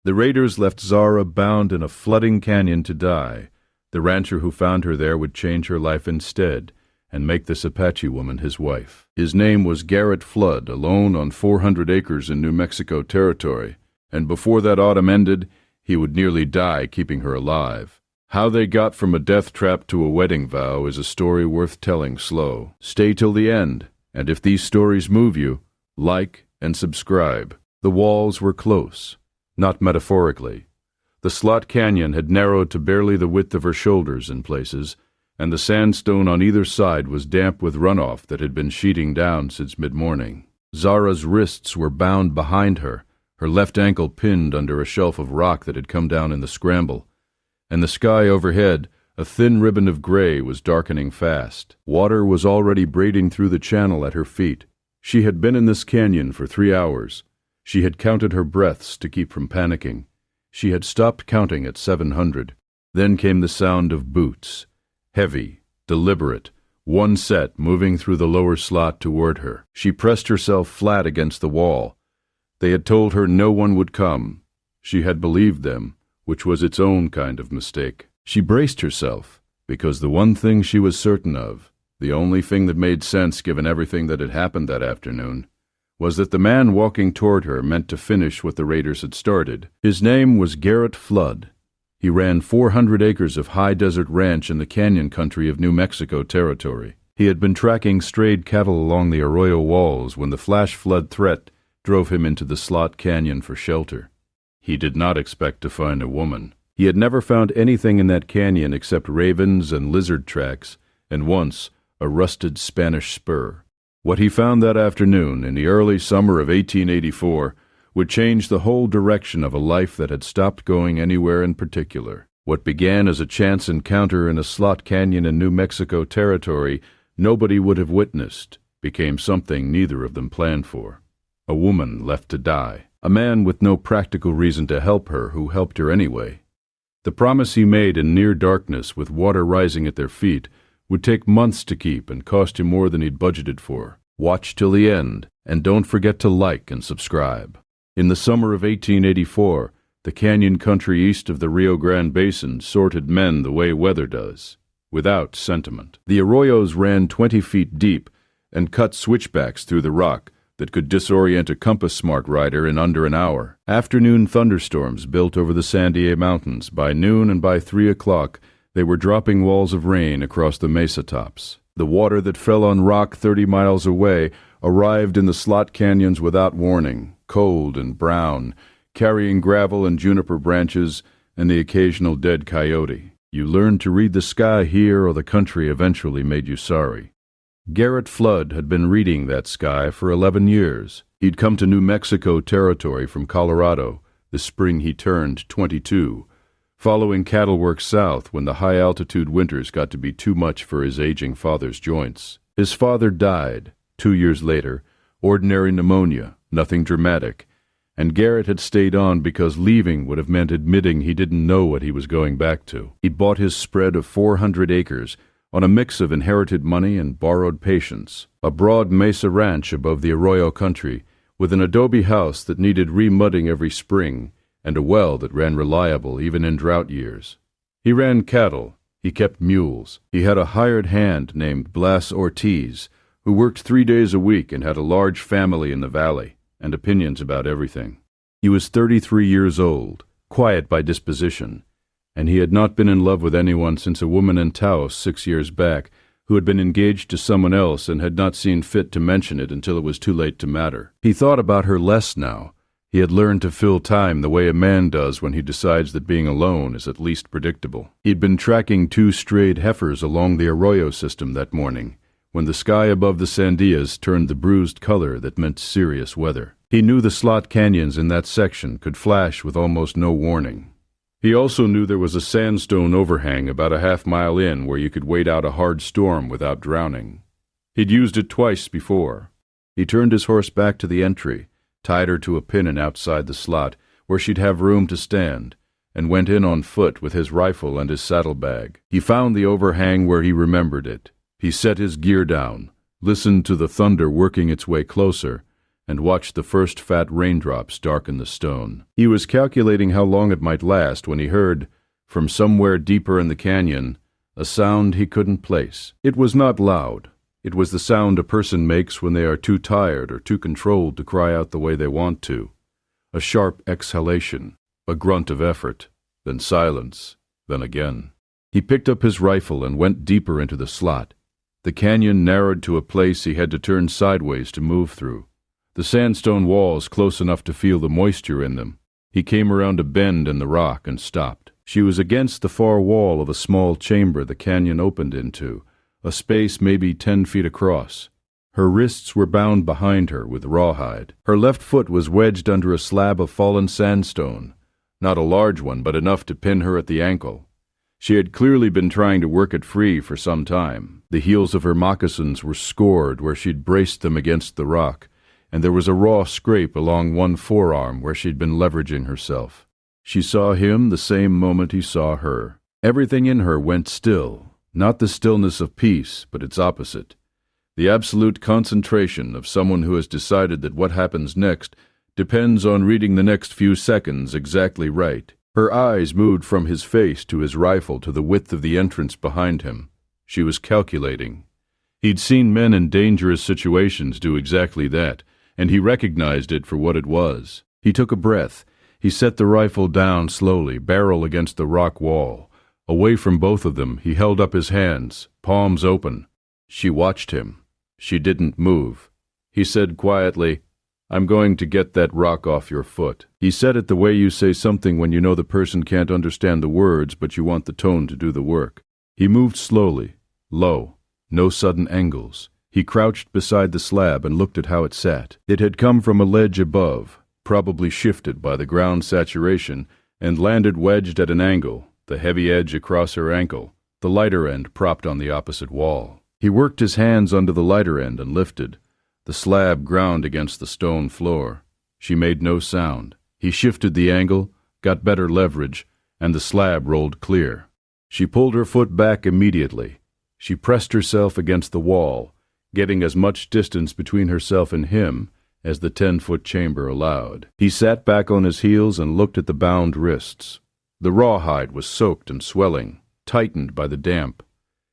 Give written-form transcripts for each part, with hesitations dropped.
The raiders left Zara bound in a flooding canyon to die. The rancher who found her there would change her life instead and make this Apache woman his wife. His name was Garrett Flood, alone on 400 acres in New Mexico territory, and before that autumn ended, he would nearly die keeping her alive. How they got from a death trap to a wedding vow is a story worth telling slow. Stay till the end, and if these stories move you, like and subscribe. The walls were close, not metaphorically. The slot canyon had narrowed to barely the width of her shoulders in places, and the sandstone on either side was damp with runoff that had been sheeting down since mid-morning. Zara's wrists were bound behind her, her left ankle pinned under a shelf of rock that had come down in the scramble, and the sky overhead, a thin ribbon of gray, was darkening fast. Water was already braiding through the channel at her feet. She had been in this canyon for 3 hours. She had counted her breaths to keep from panicking. She had stopped counting at 700. Then came the sound of boots. Heavy, deliberate, one set moving through the lower slot toward her. She pressed herself flat against the wall. They had told her no one would come. She had believed them, which was its own kind of mistake. She braced herself, because the one thing she was certain of, the only thing that made sense given everything that had happened that afternoon, was that the man walking toward her meant to finish what the raiders had started. His name was Garrett Flood. He ran 400 acres of high desert ranch in the canyon country of New Mexico territory. He had been tracking strayed cattle along the arroyo walls when the flash flood threat drove him into the slot canyon for shelter. He did not expect to find a woman. He had never found anything in that canyon except ravens and lizard tracks, and once a rusted Spanish spur. What he found that afternoon in the early summer of 1884 would change the whole direction of a life that had stopped going anywhere in particular. What began as a chance encounter in a slot canyon in New Mexico territory nobody would have witnessed became something neither of them planned for. A woman left to die. A man with no practical reason to help her who helped her anyway. The promise he made in near darkness with water rising at their feet would take months to keep and cost him more than he'd budgeted for. Watch till the end, and don't forget to like and subscribe. In the summer of 1884, the canyon country east of the Rio Grande Basin sorted men the way weather does, without sentiment. The arroyos ran 20 feet deep and cut switchbacks through the rock that could disorient a compass-smart rider in under an hour. Afternoon thunderstorms built over the Sandia Mountains. By noon and by 3 o'clock, they were dropping walls of rain across the mesa tops. The water that fell on rock 30 miles away arrived in the slot canyons without warning, cold and brown, carrying gravel and juniper branches and the occasional dead coyote. You learned to read the sky here, or the country eventually made you sorry. Garrett Flood had been reading that sky for 11 years. He'd come to New Mexico territory from Colorado the spring he turned 22, following cattle work south when the high-altitude winters got to be too much for his aging father's joints. His father died 2 years later, ordinary pneumonia, nothing dramatic, and Garrett had stayed on because leaving would have meant admitting he didn't know what he was going back to. He'd bought his spread of 400 acres on a mix of inherited money and borrowed patience, a broad mesa ranch above the arroyo country, with an adobe house that needed remudding every spring, and a well that ran reliable even in drought years. He ran cattle, he kept mules, he had a hired hand named Blas Ortiz, who worked 3 days a week and had a large family in the valley, and opinions about everything. He was 33 years old, quiet by disposition, and he had not been in love with anyone since a woman in Taos 6 years back, who had been engaged to someone else and had not seen fit to mention it until it was too late to matter. He thought about her less now. He had learned to fill time the way a man does when he decides that being alone is at least predictable. He'd been tracking 2 strayed heifers along the arroyo system that morning, when the sky above the Sandias turned the bruised color that meant serious weather. He knew the slot canyons in that section could flash with almost no warning. He also knew there was a sandstone overhang about a half-mile in where you could wait out a hard storm without drowning. He'd used it twice before. He turned his horse back to the entry, tied her to a pinnon outside the slot where she'd have room to stand, and went in on foot with his rifle and his saddlebag. He found the overhang where he remembered it. He set his gear down, listened to the thunder working its way closer, and watched the first fat raindrops darken the stone. He was calculating how long it might last when he heard, from somewhere deeper in the canyon, a sound he couldn't place. It was not loud. It was the sound a person makes when they are too tired or too controlled to cry out the way they want to. A sharp exhalation, a grunt of effort, then silence, then again. He picked up his rifle and went deeper into the slot. The canyon narrowed to a place he had to turn sideways to move through. The sandstone walls close enough to feel the moisture in them. He came around a bend in the rock and stopped. She was against the far wall of a small chamber the canyon opened into, a space maybe 10 feet across. Her wrists were bound behind her with rawhide. Her left foot was wedged under a slab of fallen sandstone, not a large one, but enough to pin her at the ankle. She had clearly been trying to work it free for some time. The heels of her moccasins were scored where she'd braced them against the rock, and there was a raw scrape along one forearm where she'd been leveraging herself. She saw him the same moment he saw her. Everything in her went still, not the stillness of peace, but its opposite. The absolute concentration of someone who has decided that what happens next depends on reading the next few seconds exactly right. Her eyes moved from his face to his rifle to the width of the entrance behind him. She was calculating. He'd seen men in dangerous situations do exactly that, and he recognized it for what it was. He took a breath. He set the rifle down slowly, barrel against the rock wall. Away from both of them, he held up his hands, palms open. She watched him. She didn't move. He said quietly, "I'm going to get that rock off your foot." He said it the way you say something when you know the person can't understand the words, but you want the tone to do the work. He moved slowly, low, no sudden angles. He crouched beside the slab and looked at how it sat. It had come from a ledge above, probably shifted by the ground saturation, and landed wedged at an angle, the heavy edge across her ankle, the lighter end propped on the opposite wall. He worked his hands under the lighter end and lifted. The slab ground against the stone floor. She made no sound. He shifted the angle, got better leverage, and the slab rolled clear. She pulled her foot back immediately. She pressed herself against the wall, getting as much distance between herself and him as the 10-foot chamber allowed. He sat back on his heels and looked at the bound wrists. The rawhide was soaked and swelling, tightened by the damp.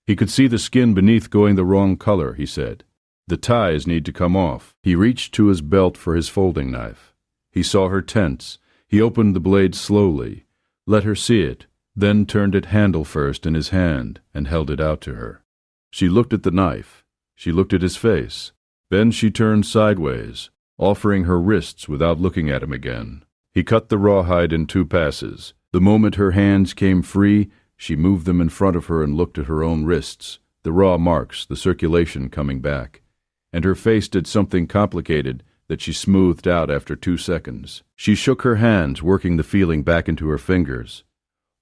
He could see the skin beneath going the wrong color, he said. The ties need to come off. He reached to his belt for his folding knife. He saw her tense. He opened the blade slowly, let her see it, then turned it handle first in his hand and held it out to her. She looked at the knife. She looked at his face. Then she turned sideways, offering her wrists without looking at him again. He cut the rawhide in 2 passes. The moment her hands came free, she moved them in front of her and looked at her own wrists, the raw marks, the circulation coming back. And her face did something complicated that she smoothed out after 2 seconds. She shook her hands, working the feeling back into her fingers.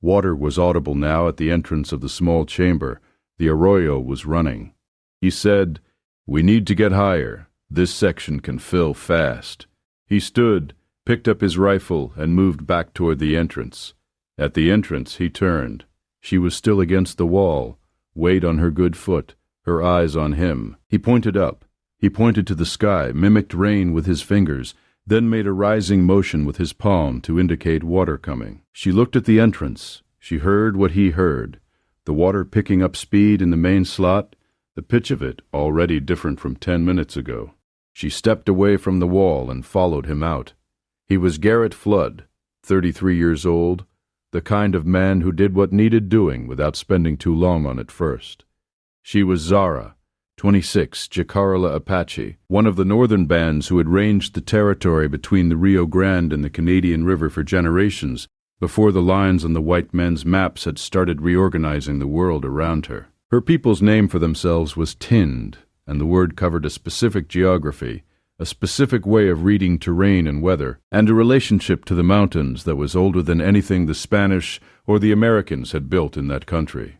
Water was audible now at the entrance of the small chamber. The arroyo was running. He said, "We need to get higher. This section can fill fast." He stood, picked up his rifle, and moved back toward the entrance. At the entrance, he turned. She was still against the wall, weight on her good foot, her eyes on him. He pointed up. He pointed to the sky, mimicked rain with his fingers, then made a rising motion with his palm to indicate water coming. She looked at the entrance. She heard what he heard. The water picking up speed in the main slot, the pitch of it already different from 10 minutes ago. She stepped away from the wall and followed him out. He was Garrett Flood, 33 years old, the kind of man who did what needed doing without spending too long on it first. She was Zara, 26, Jicarilla Apache, one of the northern bands who had ranged the territory between the Rio Grande and the Canadian River for generations, before the lines on the white men's maps had started reorganizing the world around her. Her people's name for themselves was Tinned, and the word covered a specific geography, a specific way of reading terrain and weather, and a relationship to the mountains that was older than anything the Spanish or the Americans had built in that country.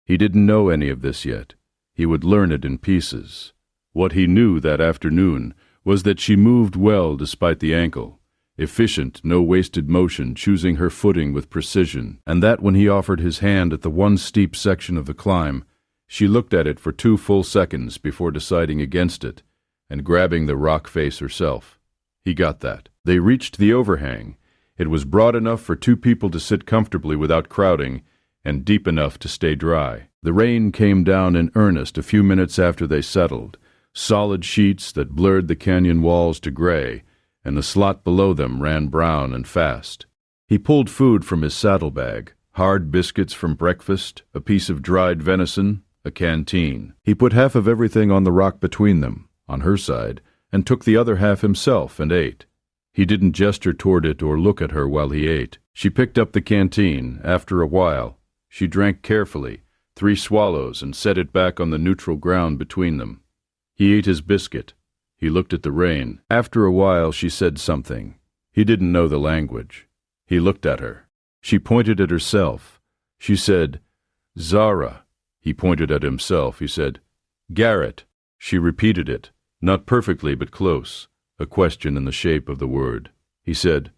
He didn't know any of this yet. He would learn it in pieces. What he knew that afternoon was that she moved well despite the ankle, efficient, no wasted motion, choosing her footing with precision, and that when he offered his hand at the one steep section of the climb, she looked at it for 2 full seconds before deciding against it and grabbing the rock face herself. He got that. They reached the overhang. It was broad enough for two people to sit comfortably without crowding, and deep enough to stay dry. The rain came down in earnest a few minutes after they settled, solid sheets that blurred the canyon walls to gray, and the slot below them ran brown and fast. He pulled food from his saddlebag, hard biscuits from breakfast, a piece of dried venison, a canteen. He put half of everything on the rock between them, on her side, and took the other half himself and ate. He didn't gesture toward it or look at her while he ate. She picked up the canteen. After a while, she drank carefully, 3 swallows, and set it back on the neutral ground between them. He ate his biscuit. He looked at the rain. After a while, she said something. He didn't know the language. He looked at her. She pointed at herself. She said, "Zara." He pointed at himself. He said, "Garrett." She repeated it, not perfectly but close, a question in the shape of the word. He said,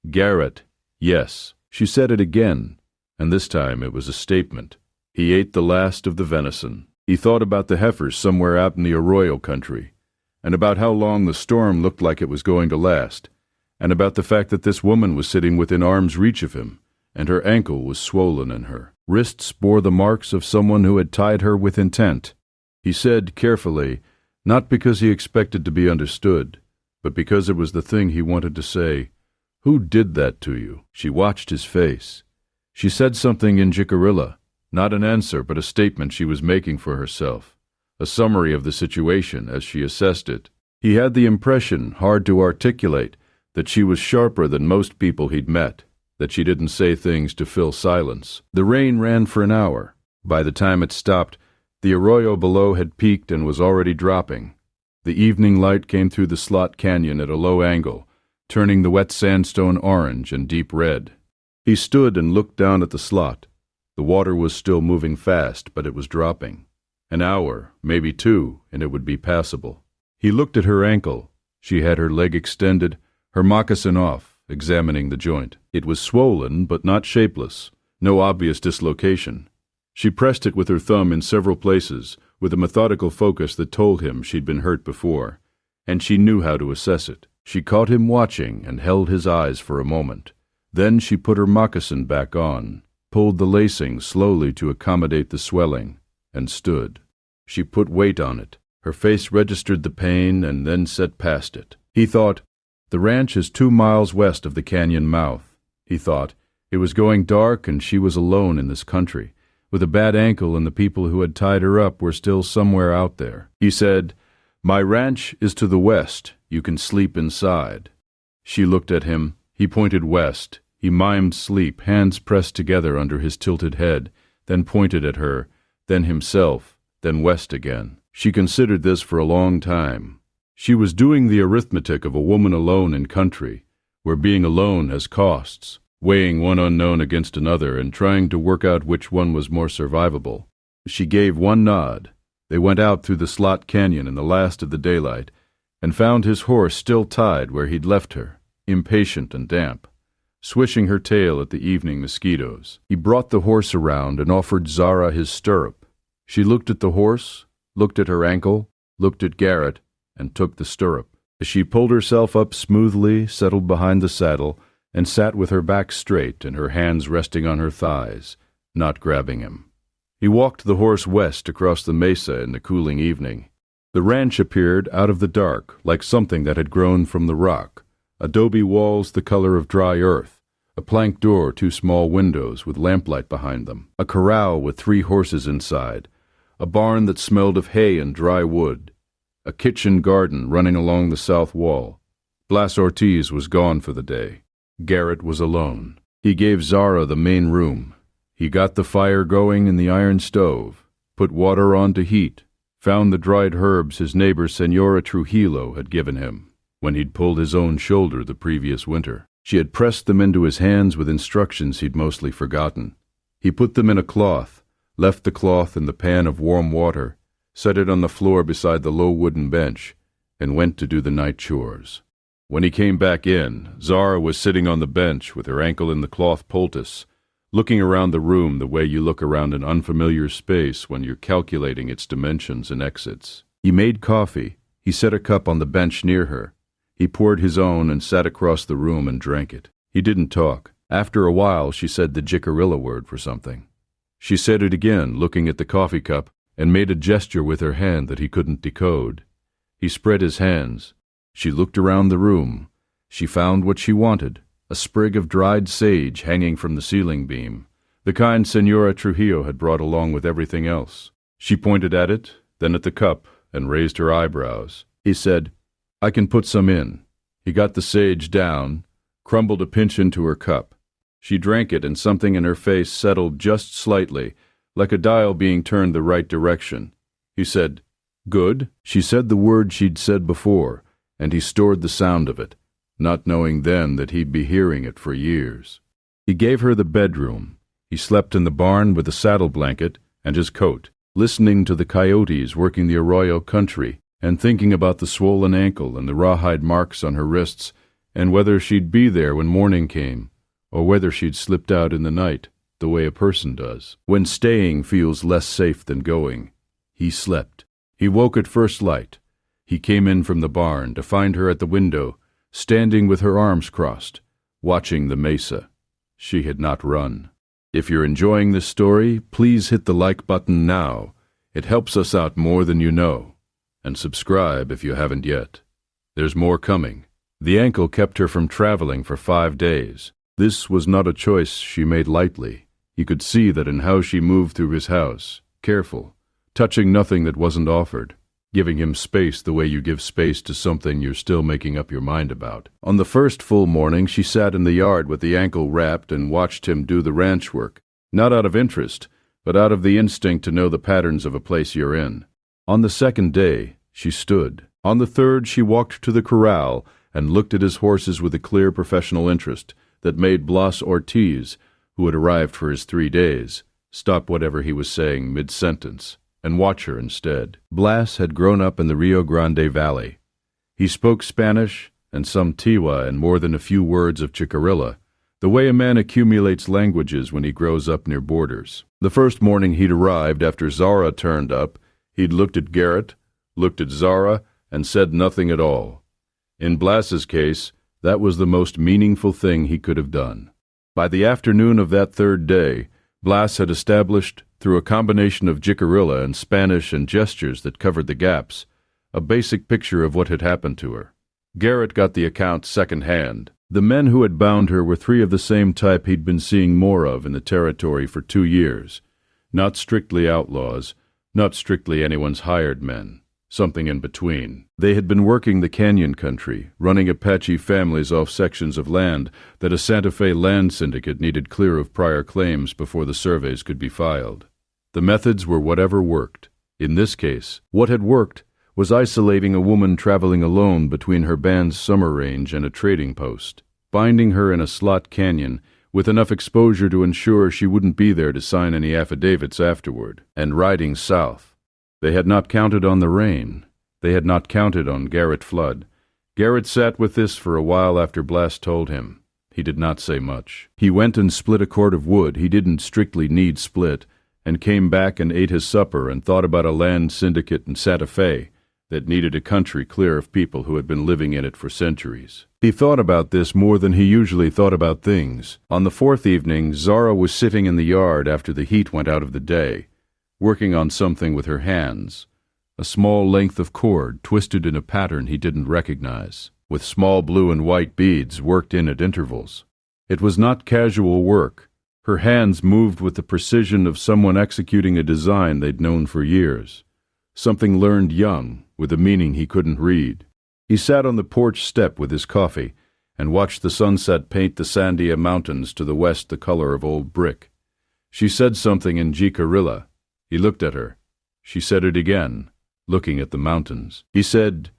"Garrett, yes." She said it again, and this time it was a statement. He ate the last of the venison. He thought about the heifers somewhere out in the arroyo country, and about how long the storm looked like it was going to last, and about the fact that this woman was sitting within arm's reach of him, and her ankle was swollen in her wrists bore the marks of someone who had tied her with intent. He said carefully, not because he expected to be understood, but because it was the thing he wanted to say, "Who did that to you?" She watched his face. She said something in Jicarilla, not an answer but a statement she was making for herself, a summary of the situation as she assessed it. He had the impression, hard to articulate, that she was sharper than most people he'd met, that she didn't say things to fill silence. The rain ran for an hour. By the time it stopped, the arroyo below had peaked and was already dropping. The evening light came through the slot canyon at a low angle, turning the wet sandstone orange and deep red. He stood and looked down at the slot. The water was still moving fast, but it was dropping. An hour, maybe 2, and it would be passable. He looked at her ankle. She had her leg extended, her moccasin off, examining the joint. It was swollen, but not shapeless. No obvious dislocation. She pressed it with her thumb in several places, with a methodical focus that told him she'd been hurt before, and she knew how to assess it. She caught him watching and held his eyes for a moment. Then she put her moccasin back on, pulled the lacing slowly to accommodate the swelling, and stood. She put weight on it. Her face registered the pain and then set past it. He thought, the ranch is 2 miles west of the canyon mouth. He thought, it was going dark and she was alone in this country, with a bad ankle, and the people who had tied her up were still somewhere out there. He said, "My ranch is to the west. You can sleep inside." She looked at him. He pointed west. He mimed sleep, hands pressed together under his tilted head, then pointed at her, then himself, then west again. She considered this for a long time. She was doing the arithmetic of a woman alone in country, where being alone has costs, weighing one unknown against another and trying to work out which one was more survivable. She gave one nod. They went out through the slot canyon in the last of the daylight, and found his horse still tied where he'd left her, impatient and damp, swishing her tail at the evening mosquitoes. He brought the horse around and offered Zara his stirrup. She looked at the horse, looked at her ankle, looked at Garrett, and took the stirrup. She pulled herself up smoothly, settled behind the saddle, and sat with her back straight and her hands resting on her thighs, not grabbing him. He walked the horse west across the mesa in the cooling evening. The ranch appeared out of the dark, like something that had grown from the rock. Adobe walls the color of dry earth, a plank door, 2 small windows with lamplight behind them, a corral with 3 horses inside, a barn that smelled of hay and dry wood, a kitchen garden running along the south wall. Blas Ortiz was gone for the day. Garrett was alone. He gave Zara the main room. He got the fire going in the iron stove, put water on to heat, found the dried herbs his neighbor Senora Trujillo had given him when he'd pulled his own shoulder the previous winter. She had pressed them into his hands with instructions he'd mostly forgotten. He put them in a cloth, left the cloth in the pan of warm water, set it on the floor beside the low wooden bench, and went to do the night chores. When he came back in, Zara was sitting on the bench with her ankle in the cloth poultice, looking around the room the way you look around an unfamiliar space when you're calculating its dimensions and exits. He made coffee. He set a cup on the bench near her. He poured his own and sat across the room and drank it. He didn't talk. After a while, she said the Jicarilla word for something. She said it again, looking at the coffee cup, and made a gesture with her hand that he couldn't decode. He spread his hands. She looked around the room. She found what she wanted, a sprig of dried sage hanging from the ceiling beam, the kind Senora Trujillo had brought along with everything else. She pointed at it, then at the cup, and raised her eyebrows. He said, "I can put some in." He got the sage down, crumbled a pinch into her cup. She drank it, and something in her face settled just slightly, like a dial being turned the right direction. He said, "Good." She said the word she'd said before, and he stored the sound of it, not knowing then that he'd be hearing it for years. He gave her the bedroom. He slept in the barn with a saddle blanket and his coat, listening to the coyotes working the arroyo country and thinking about the swollen ankle and the rawhide marks on her wrists and whether she'd be there when morning came, or whether she'd slipped out in the night, the way a person does, when staying feels less safe than going. He slept. He woke at first light. He came in from the barn to find her at the window, standing with her arms crossed, watching the mesa. She had not run. If you're enjoying this story, please hit the like button now. It helps us out more than you know. And subscribe if you haven't yet. There's more coming. The ankle kept her from traveling for 5 days. This was not a choice she made lightly. He could see that in how she moved through his house, careful, touching nothing that wasn't offered, giving him space the way you give space to something you're still making up your mind about. On the first full morning, she sat in the yard with the ankle wrapped and watched him do the ranch work, not out of interest, but out of the instinct to know the patterns of a place you're in. On the second day, she stood. On the third, she walked to the corral and looked at his horses with a clear professional interest that made Blas Ortiz, who had arrived for his 3 days, stop whatever he was saying mid-sentence and watch her instead. Blas had grown up in the Rio Grande Valley. He spoke Spanish and some Tiwa and more than a few words of Jicarilla, the way a man accumulates languages when he grows up near borders. The first morning he'd arrived after Zara turned up, he'd looked at Garrett, looked at Zara, and said nothing at all. In Blas's case, that was the most meaningful thing he could have done. By the afternoon of that third day, Blas had established, through a combination of Jicarilla and Spanish and gestures that covered the gaps, a basic picture of what had happened to her. Garrett got the account second-hand. The men who had bound her were 3 of the same type he'd been seeing more of in the territory for 2 years. Not strictly outlaws, not strictly anyone's hired men. Something in between. They had been working the canyon country, running Apache families off sections of land that a Santa Fe land syndicate needed clear of prior claims before the surveys could be filed. The methods were whatever worked. In this case, what had worked was isolating a woman traveling alone between her band's summer range and a trading post, binding her in a slot canyon with enough exposure to ensure she wouldn't be there to sign any affidavits afterward, and riding south. They had not counted on the rain. They had not counted on Garrett Flood. Garrett sat with this for a while after Blas told him. He did not say much. He went and split a cord of wood he didn't strictly need split, and came back and ate his supper and thought about a land syndicate in Santa Fe that needed a country clear of people who had been living in it for centuries. He thought about this more than he usually thought about things. On the 4th evening, Zara was sitting in the yard after the heat went out of the day, working on something with her hands, a small length of cord twisted in a pattern he didn't recognize, with small blue and white beads worked in at intervals. It was not casual work. Her hands moved with the precision of someone executing a design they'd known for years, something learned young, with a meaning he couldn't read. He sat on the porch step with his coffee and watched the sunset paint the Sandia Mountains to the west the color of old brick. She said something in Jicarilla. He looked at her. She said it again, looking at the mountains. He said,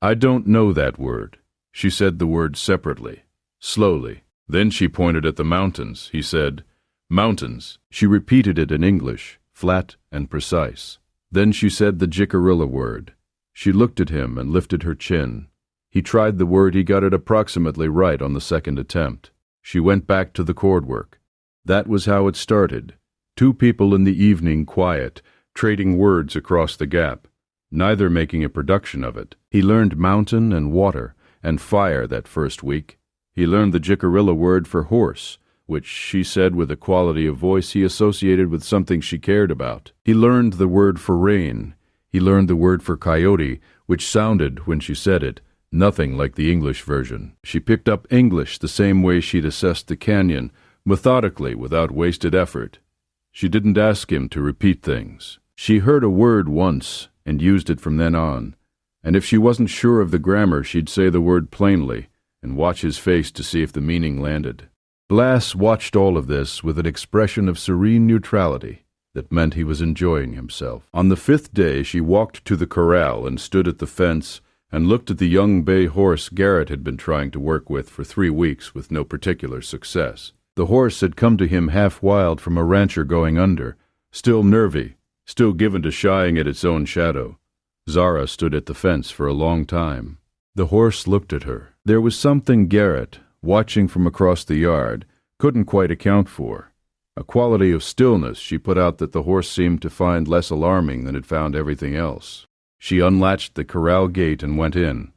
"I don't know that word." She said the word separately, slowly. Then she pointed at the mountains. He said, "Mountains." She repeated it in English, flat and precise. Then she said the Jicarilla word. She looked at him and lifted her chin. He tried the word. He got it approximately right on the second attempt. She went back to the cord work. That was how it started. 2 people in the evening, quiet, trading words across the gap, neither making a production of it. He learned mountain and water, and fire that first week. He learned the Jicarilla word for horse, which she said with a quality of voice he associated with something she cared about. He learned the word for rain. He learned the word for coyote, which sounded, when she said it, nothing like the English version. She picked up English the same way she'd assessed the canyon, methodically, without wasted effort. She didn't ask him to repeat things. She heard a word once and used it from then on, and if she wasn't sure of the grammar, she'd say the word plainly and watch his face to see if the meaning landed. Blas watched all of this with an expression of serene neutrality that meant he was enjoying himself. On the 5th day, she walked to the corral and stood at the fence and looked at the young bay horse Garrett had been trying to work with for 3 weeks with no particular success. The horse had come to him half wild from a rancher going under, still nervy, still given to shying at its own shadow. Zara stood at the fence for a long time. The horse looked at her. There was something Garrett, watching from across the yard, couldn't quite account for. A quality of stillness she put out that the horse seemed to find less alarming than it found everything else. She unlatched the corral gate and went in.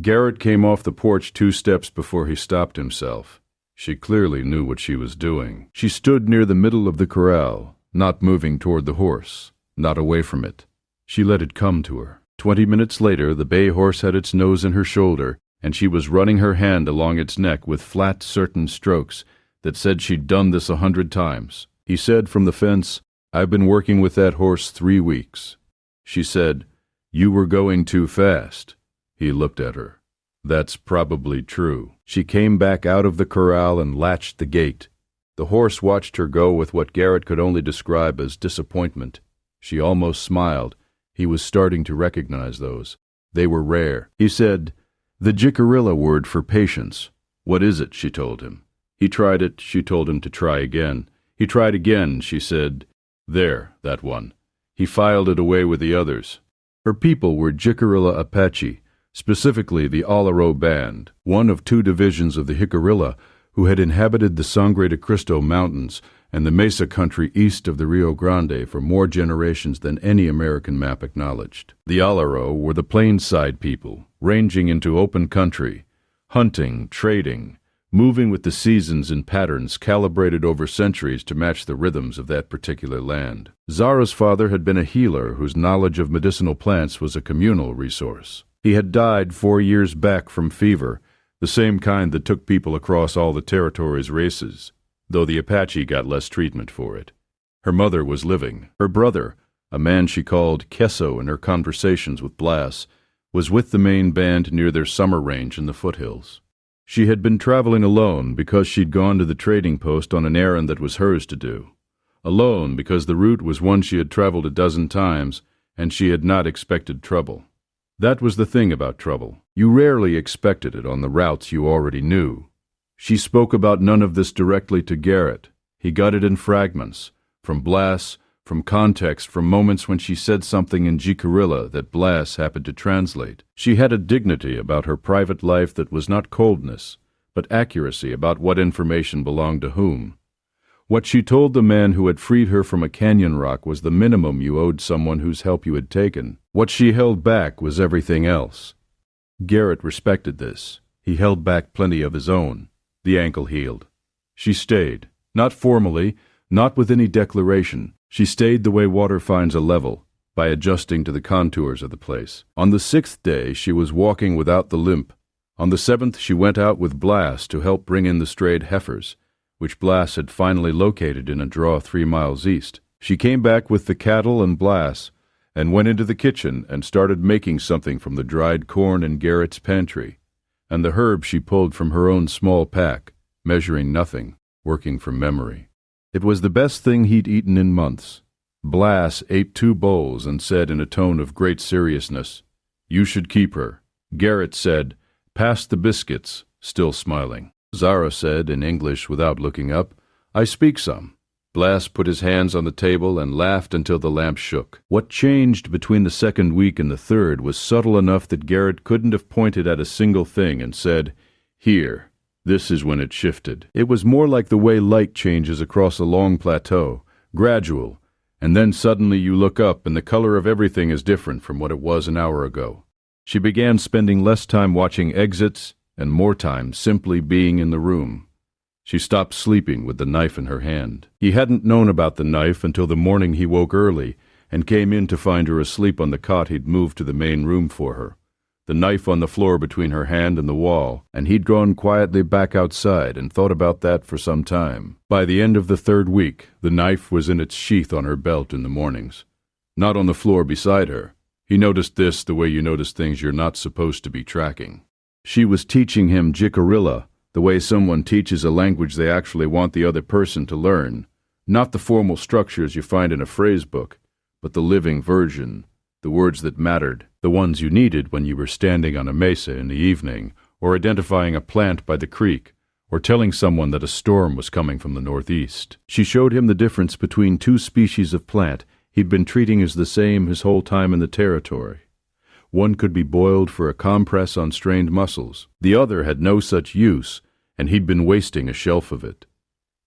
Garrett came off the porch 2 steps before he stopped himself. She clearly knew what she was doing. She stood near the middle of the corral, not moving toward the horse, not away from it. She let it come to her. 20 minutes later, the bay horse had its nose in her shoulder, and she was running her hand along its neck with flat, certain strokes that said she'd done this 100 times. He said from the fence, "I've been working with that horse 3 weeks." She said, "You were going too fast." He looked at her. "That's probably true." She came back out of the corral and latched the gate. The horse watched her go with what Garrett could only describe as disappointment. She almost smiled. He was starting to recognize those. They were rare. He said, "The Jicarilla word for patience." "What is it?" she told him. He tried it. She told him to try again. He tried again. She said, "There, that one." He filed it away with the others. Her people were Jicarilla Apache, specifically the Olaro Band, one of 2 divisions of the Jicarilla who had inhabited the Sangre de Cristo Mountains and the Mesa country east of the Rio Grande for more generations than any American map acknowledged. The Olaro were the plainside people, ranging into open country, hunting, trading, moving with the seasons in patterns calibrated over centuries to match the rhythms of that particular land. Zara's father had been a healer whose knowledge of medicinal plants was a communal resource. He had died 4 years back from fever, the same kind that took people across all the territory's races, though the Apache got less treatment for it. Her mother was living. Her brother, a man she called Queso in her conversations with Blas, was with the main band near their summer range in the foothills. She had been traveling alone because she'd gone to the trading post on an errand that was hers to do. Alone because the route was one she had traveled a dozen times, and she had not expected trouble. That was the thing about trouble. You rarely expected it on the routes you already knew. She spoke about none of this directly to Garrett. He got it in fragments, from Blas, from context, from moments when she said something in Jicarilla that Blas happened to translate. She had a dignity about her private life that was not coldness, but accuracy about what information belonged to whom. What she told the man who had freed her from a canyon rock was the minimum you owed someone whose help you had taken. What she held back was everything else. Garrett respected this. He held back plenty of his own. The ankle healed. She stayed, not formally, not with any declaration. She stayed the way water finds a level, by adjusting to the contours of the place. On the 6th day, she was walking without the limp. On the 7th, she went out with Blas to help bring in the strayed heifers, which Blas had finally located in a draw 3 miles east. She came back with the cattle and Blas, and went into the kitchen and started making something from the dried corn in Garrett's pantry, and the herbs she pulled from her own small pack, measuring nothing, working from memory. It was the best thing he'd eaten in months. Blas ate 2 bowls and said in a tone of great seriousness, "You should keep her." Garrett said, "Pass the biscuits," still smiling. Zara said in English without looking up, "I speak some." Blas put his hands on the table and laughed until the lamp shook. What changed between the 2nd week and the 3rd was subtle enough that Garrett couldn't have pointed at a single thing and said, "Here, this is when it shifted." It was more like the way light changes across a long plateau, gradual, and then suddenly you look up and the color of everything is different from what it was an hour ago. She began spending less time watching exits and more time simply being in the room. She stopped sleeping with the knife in her hand. He hadn't known about the knife until the morning he woke early and came in to find her asleep on the cot he'd moved to the main room for her. The knife on the floor between her hand and the wall, and he'd gone quietly back outside and thought about that for some time. By the end of the 3rd week, the knife was in its sheath on her belt in the mornings, not on the floor beside her. He noticed this the way you notice things you're not supposed to be tracking. She was teaching him Jicarilla, the way someone teaches a language they actually want the other person to learn, not the formal structures you find in a phrase book, but the living version, the words that mattered, the ones you needed when you were standing on a mesa in the evening, or identifying a plant by the creek, or telling someone that a storm was coming from the northeast. She showed him the difference between 2 species of plant he'd been treating as the same his whole time in the territory. One could be boiled for a compress on strained muscles. The other had no such use, and he'd been wasting a shelf of it.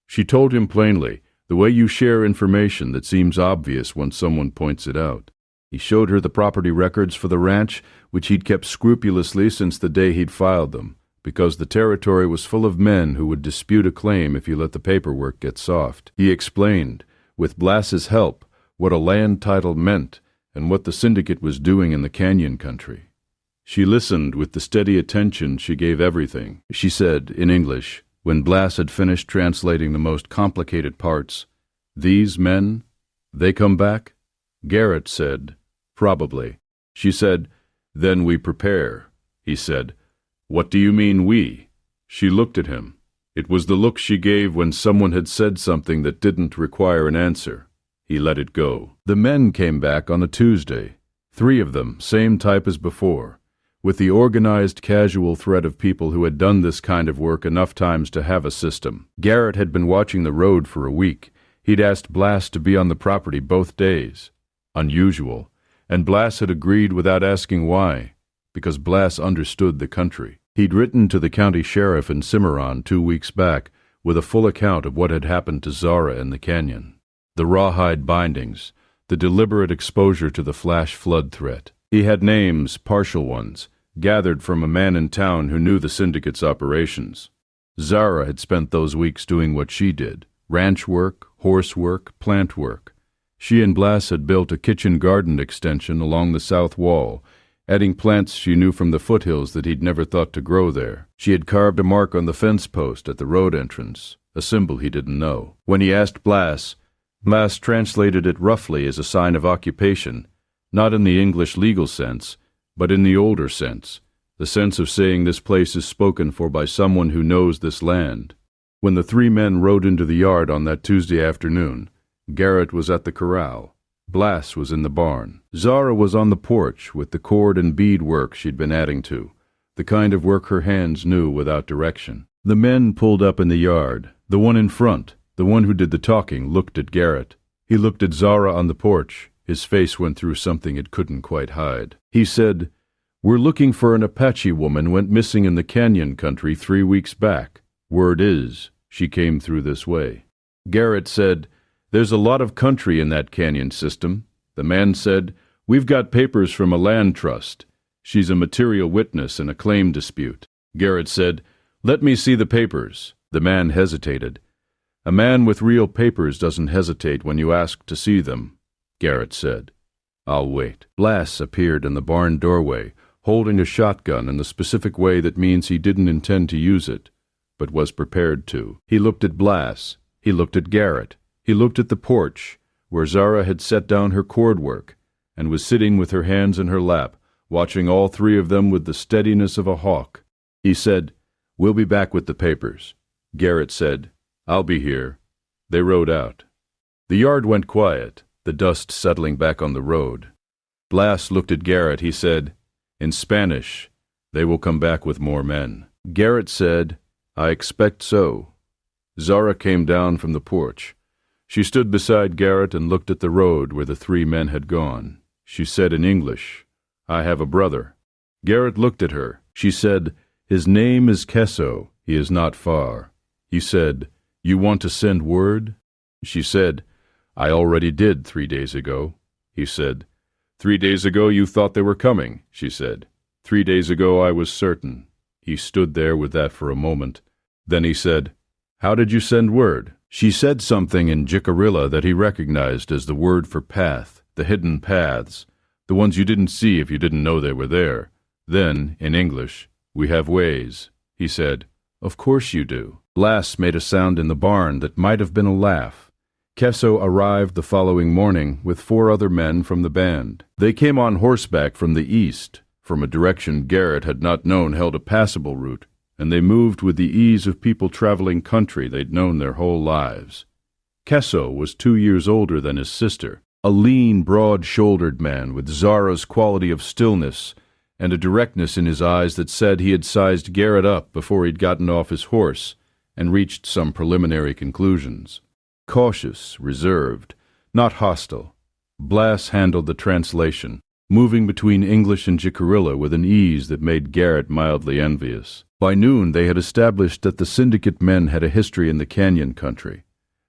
She told him plainly, the way you share information that seems obvious when someone points it out. He showed her the property records for the ranch, which he'd kept scrupulously since the day he'd filed them, because the territory was full of men who would dispute a claim if you let the paperwork get soft. He explained, with Blass's help, what a land title meant and what the syndicate was doing in the canyon country. She listened with the steady attention she gave everything. She said, in English, when Blass had finished translating the most complicated parts, "These men, they come back?" Garrett said, "Probably." She said, "Then we prepare." He said, "What do you mean we?" She looked at him. It was the look she gave when someone had said something that didn't require an answer. He let it go. The men came back on a Tuesday, 3 of them, same type as before, with the organized casual thread of people who had done this kind of work enough times to have a system. Garrett had been watching the road for a week. He'd asked Blass to be on the property both days. Unusual, and Blass had agreed without asking why, because Blass understood the country. He'd written to the county sheriff in Cimarron 2 weeks back with a full account of what had happened to Zara in the canyon. The rawhide bindings, the deliberate exposure to the flash flood threat. He had names, partial ones, gathered from a man in town who knew the syndicate's operations. Zara had spent those weeks doing what she did, ranch work, horse work, plant work. She and Blass had built a kitchen garden extension along the south wall, adding plants she knew from the foothills that he'd never thought to grow there. She had carved a mark on the fence post at the road entrance, a symbol he didn't know. When he asked Blass translated it roughly as a sign of occupation, not in the English legal sense, but in the older sense, the sense of saying this place is spoken for by someone who knows this land. When the 3 men rode into the yard on that Tuesday afternoon, Garrett was at the corral. Blass was in the barn. Zara was on the porch with the cord and bead work she'd been adding to, the kind of work her hands knew without direction. The men pulled up in the yard. The one in front, the one who did the talking, looked at Garrett. He looked at Zara on the porch. His face went through something it couldn't quite hide. He said, "We're looking for an Apache woman went missing in the canyon country 3 weeks back. Word is, she came through this way." Garrett said, "There's a lot of country in that canyon system." The man said, "We've got papers from a land trust. She's a material witness in a claim dispute." Garrett said, "Let me see the papers." The man hesitated. "A man with real papers doesn't hesitate when you ask to see them," Garrett said. "I'll wait." Blass appeared in the barn doorway, holding a shotgun in the specific way that means he didn't intend to use it, but was prepared to. He looked at Blass. He looked at Garrett. He looked at the porch, where Zara had set down her cord work, and was sitting with her hands in her lap, watching all 3 of them with the steadiness of a hawk. He said, "We'll be back with the papers." Garrett said, "I'll be here." They rode out. The yard went quiet, the dust settling back on the road. Blass looked at Garrett. He said, in Spanish, "They will come back with more men." Garrett said, "I expect so." Zara came down from the porch. She stood beside Garrett and looked at the road where the 3 men had gone. She said in English, "I have a brother." Garrett looked at her. She said, "His name is Kesso. He is not far." He said, "You want to send word?" She said, "I already did 3 days ago." He said, 3 days ago you thought they were coming," she said. 3 days ago I was certain." He stood there with that for a moment. Then he said, "How did you send word?" She said something in Jicarilla that he recognized as the word for path, the hidden paths, the ones you didn't see if you didn't know they were there. Then, in English, "We have ways." He said, "Of course you do." Blas made a sound in the barn that might have been a laugh. Kesso arrived the following morning with 4 other men from the band. They came on horseback from the east, from a direction Garrett had not known held a passable route, and they moved with the ease of people traveling country they'd known their whole lives. Kesso was 2 years older than his sister, a lean, broad-shouldered man with Zara's quality of stillness and a directness in his eyes that said he had sized Garrett up before he'd gotten off his horse and reached some preliminary conclusions. Cautious, reserved, not hostile, Blas handled the translation, moving between English and Jicarilla with an ease that made Garrett mildly envious. By noon they had established that the syndicate men had a history in the canyon country,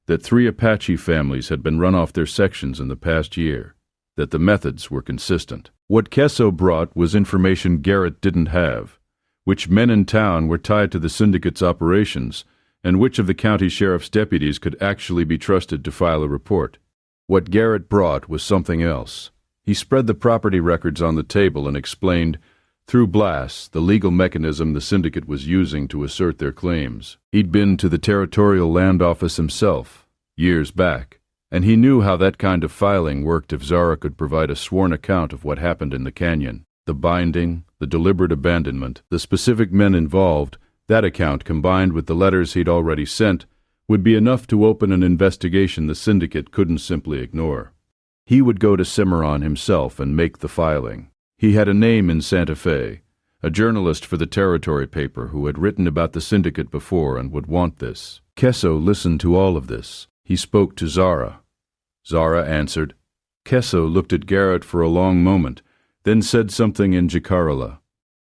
that 3 Apache families had been run off their sections in the past year, that the methods were consistent. What Kesso brought was information Garrett didn't have, which men in town were tied to the syndicate's operations, and which of the county sheriff's deputies could actually be trusted to file a report. What Garrett brought was something else. He spread the property records on the table and explained, through Blas, the legal mechanism the syndicate was using to assert their claims. He'd been to the Territorial Land Office himself, years back, and he knew how that kind of filing worked if Zara could provide a sworn account of what happened in the canyon. The binding, the deliberate abandonment, the specific men involved, that account combined with the letters he'd already sent would be enough to open an investigation the syndicate couldn't simply ignore. He would go to Cimarron himself and make the filing. He had a name in Santa Fe, a journalist for the Territory paper who had written about the syndicate before and would want this. Kesso listened to all of this. He spoke to Zara. Zara answered. Kesso looked at Garrett for a long moment, then said something in Jicarilla.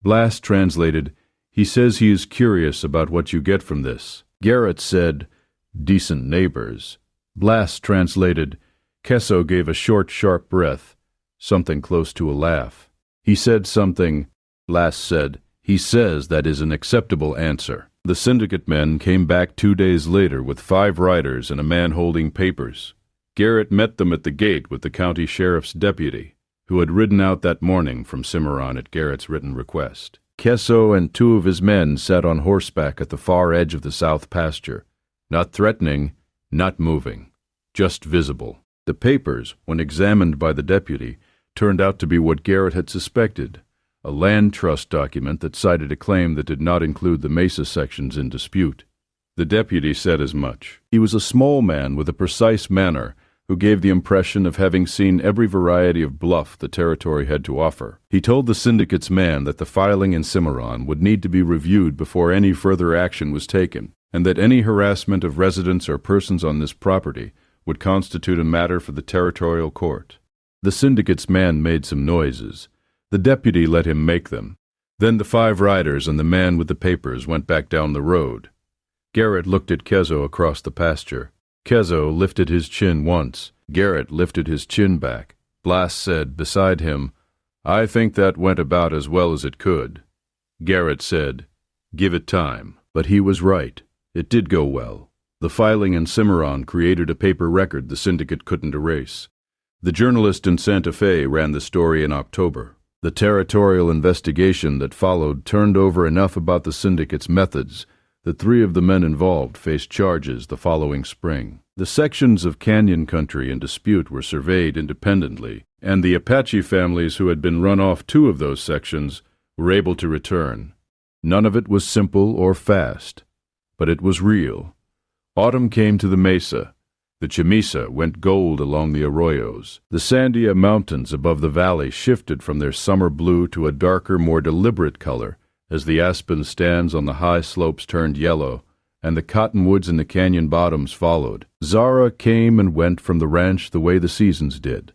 Blas translated, "He says he is curious about what you get from this." Garrett said, "Decent neighbors." Blas translated. Kesso gave a short, sharp breath, something close to a laugh. He said something. Blas said, "He says that is an acceptable answer." The syndicate men came back 2 days later with 5 riders and a man holding papers. Garrett met them at the gate with the county sheriff's deputy, who had ridden out that morning from Cimarron at Garrett's written request. Kesso and 2 of his men sat on horseback at the far edge of the south pasture, not threatening, not moving, just visible. The papers, when examined by the deputy, turned out to be what Garrett had suspected, a land trust document that cited a claim that did not include the mesa sections in dispute. The deputy said as much. He was a small man with a precise manner who gave the impression of having seen every variety of bluff the territory had to offer. He told the syndicate's man that the filing in Cimarron would need to be reviewed before any further action was taken, and that any harassment of residents or persons on this property would constitute a matter for the territorial court. The syndicate's man made some noises. The deputy let him make them. Then the 5 riders and the man with the papers went back down the road. Garrett looked at Kesso across the pasture. Kesso lifted his chin once. Garrett lifted his chin back. Blas said, beside him, "I think that went about as well as it could." Garrett said, "Give it time." But he was right. It did go well. The filing in Cimarron created a paper record the syndicate couldn't erase. The journalist in Santa Fe ran the story in October. The territorial investigation that followed turned over enough about the syndicate's methods that 3 of the men involved faced charges the following spring. The sections of canyon country in dispute were surveyed independently, and the Apache families who had been run off 2 of those sections were able to return. None of it was simple or fast, but it was real. Autumn came to the mesa. The chamisa went gold along the arroyos. The Sandia mountains above the valley shifted from their summer blue to a darker, more deliberate color as the aspen stands on the high slopes turned yellow, and the cottonwoods in the canyon bottoms followed. Zara came and went from the ranch the way the seasons did,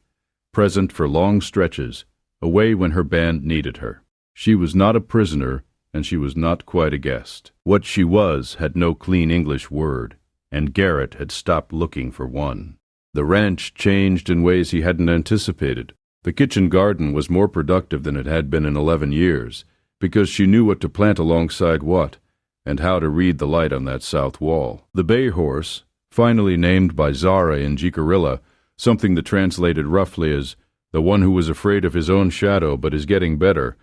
present for long stretches, away when her band needed her. She was not a prisoner, and she was not quite a guest. What she was had no clean English word, and Garrett had stopped looking for one. The ranch changed in ways he hadn't anticipated. The kitchen garden was more productive than it had been in 11 years, because she knew what to plant alongside what, and how to read the light on that south wall. The bay horse, finally named by Zara in Jicarilla, something that translated roughly as the one who was afraid of his own shadow but is getting better,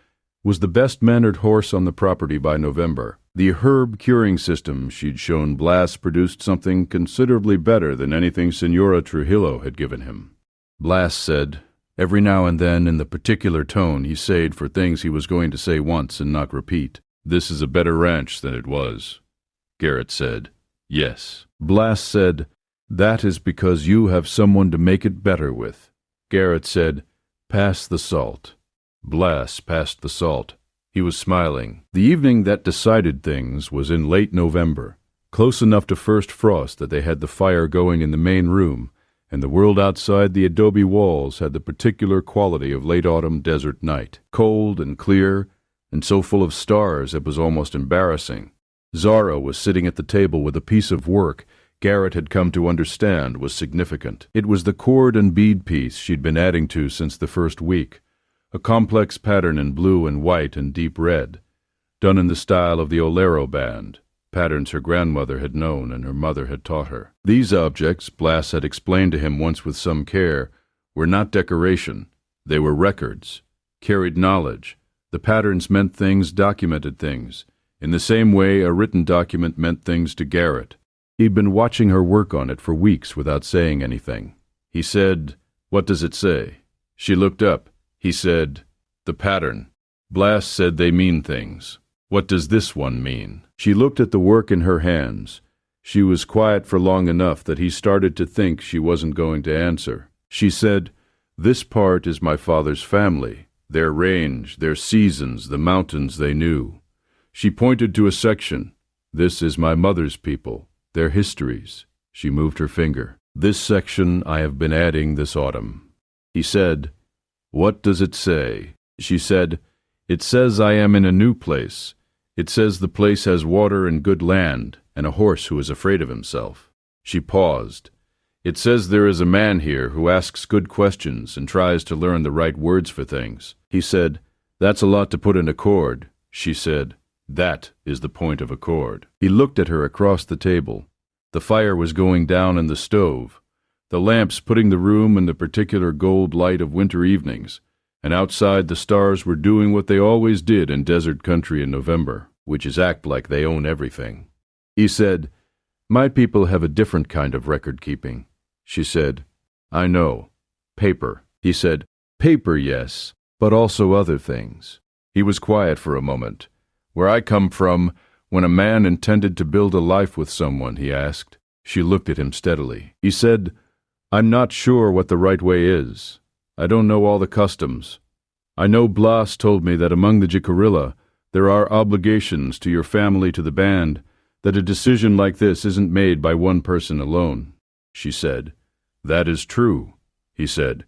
was the best-mannered horse on the property by November. The herb curing system she'd shown Blas produced something considerably better than anything Senora Trujillo had given him. Blas said, every now and then in the particular tone he said for things he was going to say once and not repeat, "This is a better ranch than it was." Garrett said, "Yes." Blas said, "That is because you have someone to make it better with." Garrett said, "Pass the salt." Blas passed the salt. He was smiling. The evening that decided things was in late November, close enough to first frost that they had the fire going in the main room, and the world outside the adobe walls had the particular quality of late autumn desert night, cold and clear, and so full of stars it was almost embarrassing. Zara was sitting at the table with a piece of work Garrett had come to understand was significant. It was the cord and bead piece she'd been adding to since the first week, a complex pattern in blue and white and deep red, done in the style of the Olero band, patterns her grandmother had known and her mother had taught her. These objects, Blas had explained to him once with some care, were not decoration. They were records, carried knowledge. The patterns meant things, documented things. In the same way a written document meant things to Garrett. He'd been watching her work on it for weeks without saying anything. He said, "What does it say?" She looked up. He said, "The pattern." Blas said, "They mean things. What does this one mean?" She looked at the work in her hands. She was quiet for long enough that he started to think she wasn't going to answer. She said, "This part is my father's family, their range, their seasons, the mountains they knew." She pointed to a section. "This is my mother's people, their histories." She moved her finger. "This section I have been adding this autumn." He said, "What does it say?" She said, "It says I am in a new place. It says the place has water and good land, and a horse who is afraid of himself." She paused. "It says there is a man here who asks good questions and tries to learn the right words for things." He said, "That's a lot to put in a chord." She said, "That is the point of a chord." He looked at her across the table. The fire was going down in the stove, the lamps putting the room in the particular gold light of winter evenings, and outside the stars were doing what they always did in desert country in November, which is act like they own everything. He said, "My people have a different kind of record-keeping." She said, "I know. Paper." He said, "Paper, yes, but also other things." He was quiet for a moment. "Where I come from, when a man intended to build a life with someone," he asked. She looked at him steadily. He said, "I'm not sure what the right way is. I don't know all the customs. I know Blas told me that among the Jicarilla there are obligations to your family, to the band, that a decision like this isn't made by one person alone." She said, "That is true." He said,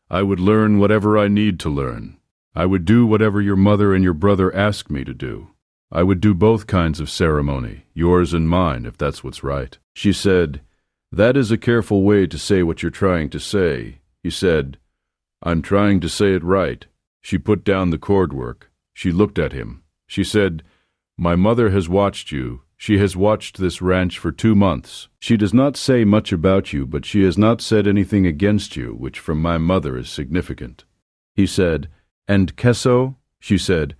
"I would learn whatever I need to learn. I would do whatever your mother and your brother ask me to do. I would do both kinds of ceremony, yours and mine, if that's what's right." She said, "That is a careful way to say what you're trying to say." He said, "I'm trying to say it right." She put down the cord work. She looked at him. She said, "My mother has watched you. She has watched this ranch for 2 months. She does not say much about you, but she has not said anything against you, which from my mother is significant." He said, "And Queso?" She said,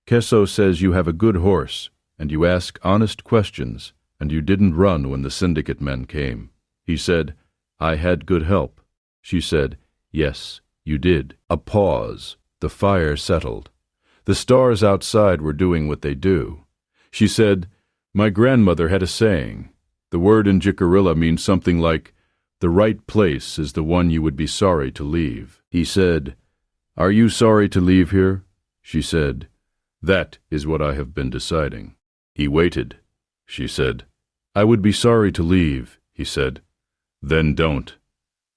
"Queso says you have a good horse, and you ask honest questions, and you didn't run when the syndicate men came." He said, "I had good help." She said, "Yes, you did." A pause. The fire settled. The stars outside were doing what they do. She said, "My grandmother had a saying. The word in Jicarilla means something like, 'The right place is the one you would be sorry to leave.'" He said, "Are you sorry to leave here?" She said, "That is what I have been deciding." He waited. She said, "I would be sorry to leave," he said. "Then don't."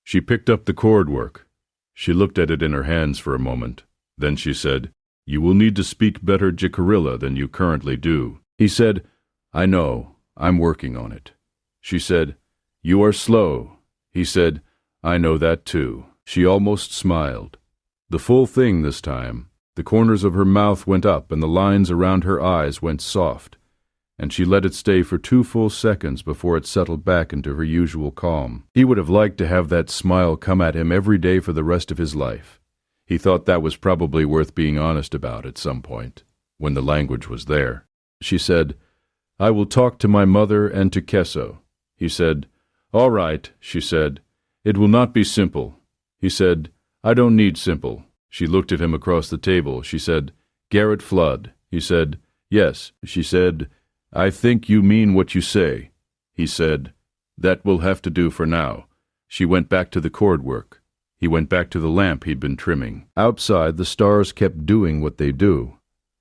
She picked up the cord work. She looked at it in her hands for a moment. Then she said, "You will need to speak better Jicarilla than you currently do." He said, "I know. I'm working on it." She said, "You are slow." He said, "I know that too." She almost smiled. The full thing this time. The corners of her mouth went up and the lines around her eyes went soft, and she let it stay for 2 full seconds before it settled back into her usual calm. He would have liked to have that smile come at him every day for the rest of his life. He thought that was probably worth being honest about at some point, when the language was there. She said, "I will talk to my mother and to Kesso." He said, "All right," she said. "It will not be simple." He said, "I don't need simple." She looked at him across the table. She said, "Garrett Flood." He said, "Yes." She said, "I think you mean what you say." He said, "That will have to do for now." She went back to the cord work. He went back to the lamp he'd been trimming. Outside, the stars kept doing what they do.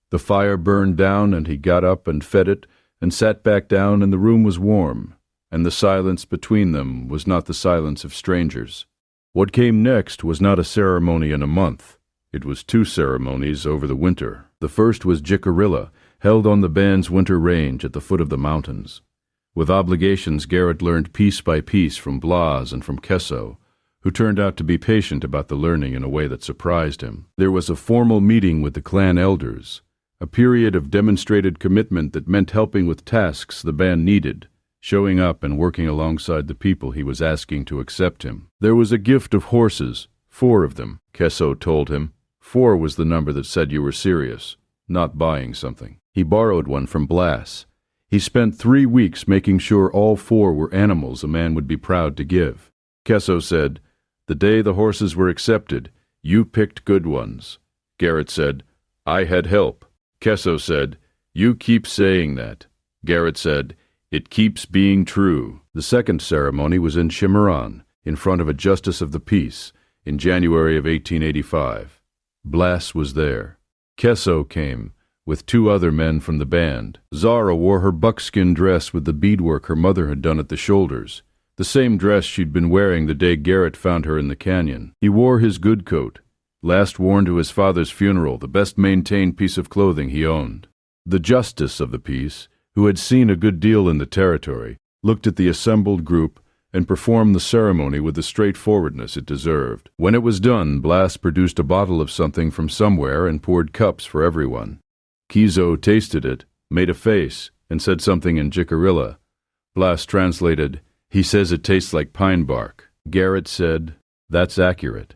The fire burned down, and he got up and fed it, and sat back down, and the room was warm, and the silence between them was not the silence of strangers. What came next was not a ceremony in a month. It was 2 ceremonies over the winter. The first was Jicarilla, held on the band's winter range at the foot of the mountains. With obligations, Garrett learned piece by piece from Blas and from Kesso, who turned out to be patient about the learning in a way that surprised him. There was a formal meeting with the clan elders, a period of demonstrated commitment that meant helping with tasks the band needed, showing up and working alongside the people he was asking to accept him. There was a gift of horses, 4 of them, Kesso told him. 4 was the number that said you were serious, not buying something. He borrowed one from Blas. He spent 3 weeks making sure all 4 were animals a man would be proud to give. Kesso said, "The day the horses were accepted, you picked good ones." Garrett said, "I had help." Kesso said, "You keep saying that." Garrett said, "It keeps being true." The second ceremony was in Cimarron, in front of a justice of the peace, in January of 1885. Blas was there. Kesso came, with 2 other men from the band. Zara wore her buckskin dress with the beadwork her mother had done at the shoulders, the same dress she'd been wearing the day Garrett found her in the canyon. He wore his good coat, last worn to his father's funeral, the best-maintained piece of clothing he owned. The justice of the peace, who had seen a good deal in the territory, looked at the assembled group and performed the ceremony with the straightforwardness it deserved. When it was done, Blas produced a bottle of something from somewhere and poured cups for everyone. Kizo tasted it, made a face, and said something in Jicarilla. Blas translated, "He says it tastes like pine bark." Garrett said, "That's accurate."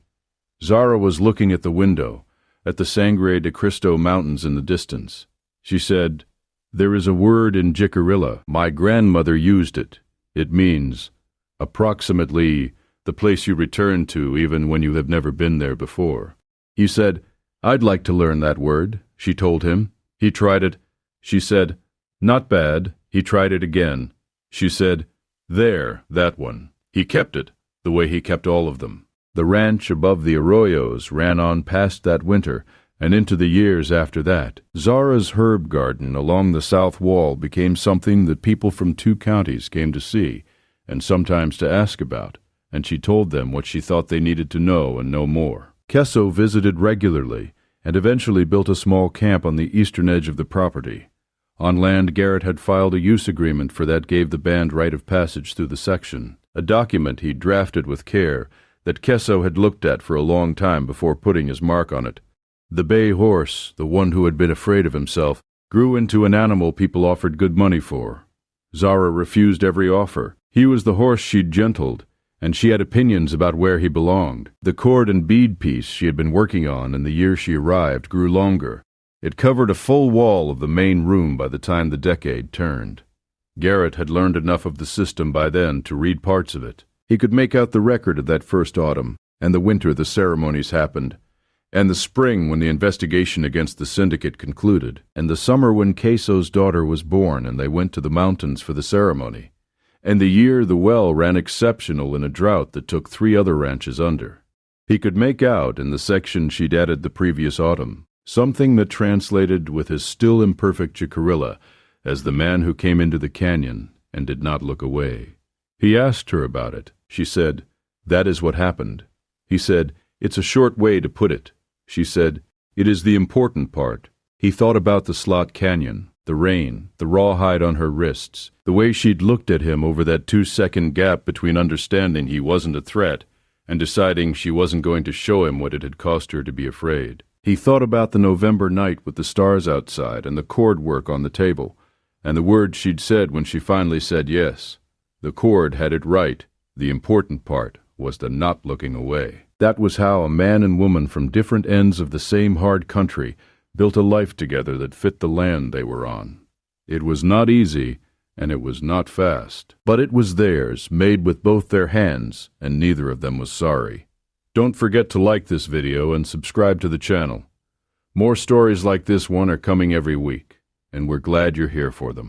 Zara was looking at the window, at the Sangre de Cristo mountains in the distance. She said, "There is a word in Jicarilla. My grandmother used it. It means, approximately, the place you return to even when you have never been there before." He said, "I'd like to learn that word," she told him. He tried it. She said, "Not bad." He tried it again. She said, "There, that one." He kept it, the way he kept all of them. The ranch above the arroyos ran on past that winter and into the years after that. Zara's herb garden along the south wall became something that people from 2 counties came to see and sometimes to ask about, and she told them what she thought they needed to know and no more. Kesso visited regularly and eventually built a small camp on the eastern edge of the property. On land Garrett had filed a use agreement for that gave the band right of passage through the section, a document he'd drafted with care that Kesso had looked at for a long time before putting his mark on it. The bay horse, the one who had been afraid of himself, grew into an animal people offered good money for. Zara refused every offer. He was the horse she'd gentled, and she had opinions about where he belonged. The cord and bead piece she had been working on in the year she arrived grew longer. It covered a full wall of the main room by the time the decade turned. Garrett had learned enough of the system by then to read parts of it. He could make out the record of that first autumn, and the winter the ceremonies happened, and the spring when the investigation against the syndicate concluded, and the summer when Kesso's daughter was born and they went to the mountains for the ceremony, and the year the well ran exceptional in a drought that took 3 other ranches under. He could make out, in the section she'd added the previous autumn, something that translated with his still imperfect Jicarilla as the man who came into the canyon and did not look away. He asked her about it. She said, "That is what happened." He said, "It's a short way to put it." She said, "It is the important part." He thought about the slot canyon, the rain, the rawhide on her wrists, the way she'd looked at him over that 2-second gap between understanding he wasn't a threat and deciding she wasn't going to show him what it had cost her to be afraid. He thought about the November night with the stars outside and the cord work on the table, and the words she'd said when she finally said yes. The cord had it right. The important part was the not looking away. That was how a man and woman from different ends of the same hard country built a life together that fit the land they were on. It was not easy, and it was not fast, but it was theirs, made with both their hands, and neither of them was sorry. Don't forget to like this video and subscribe to the channel. More stories like this one are coming every week, and we're glad you're here for them.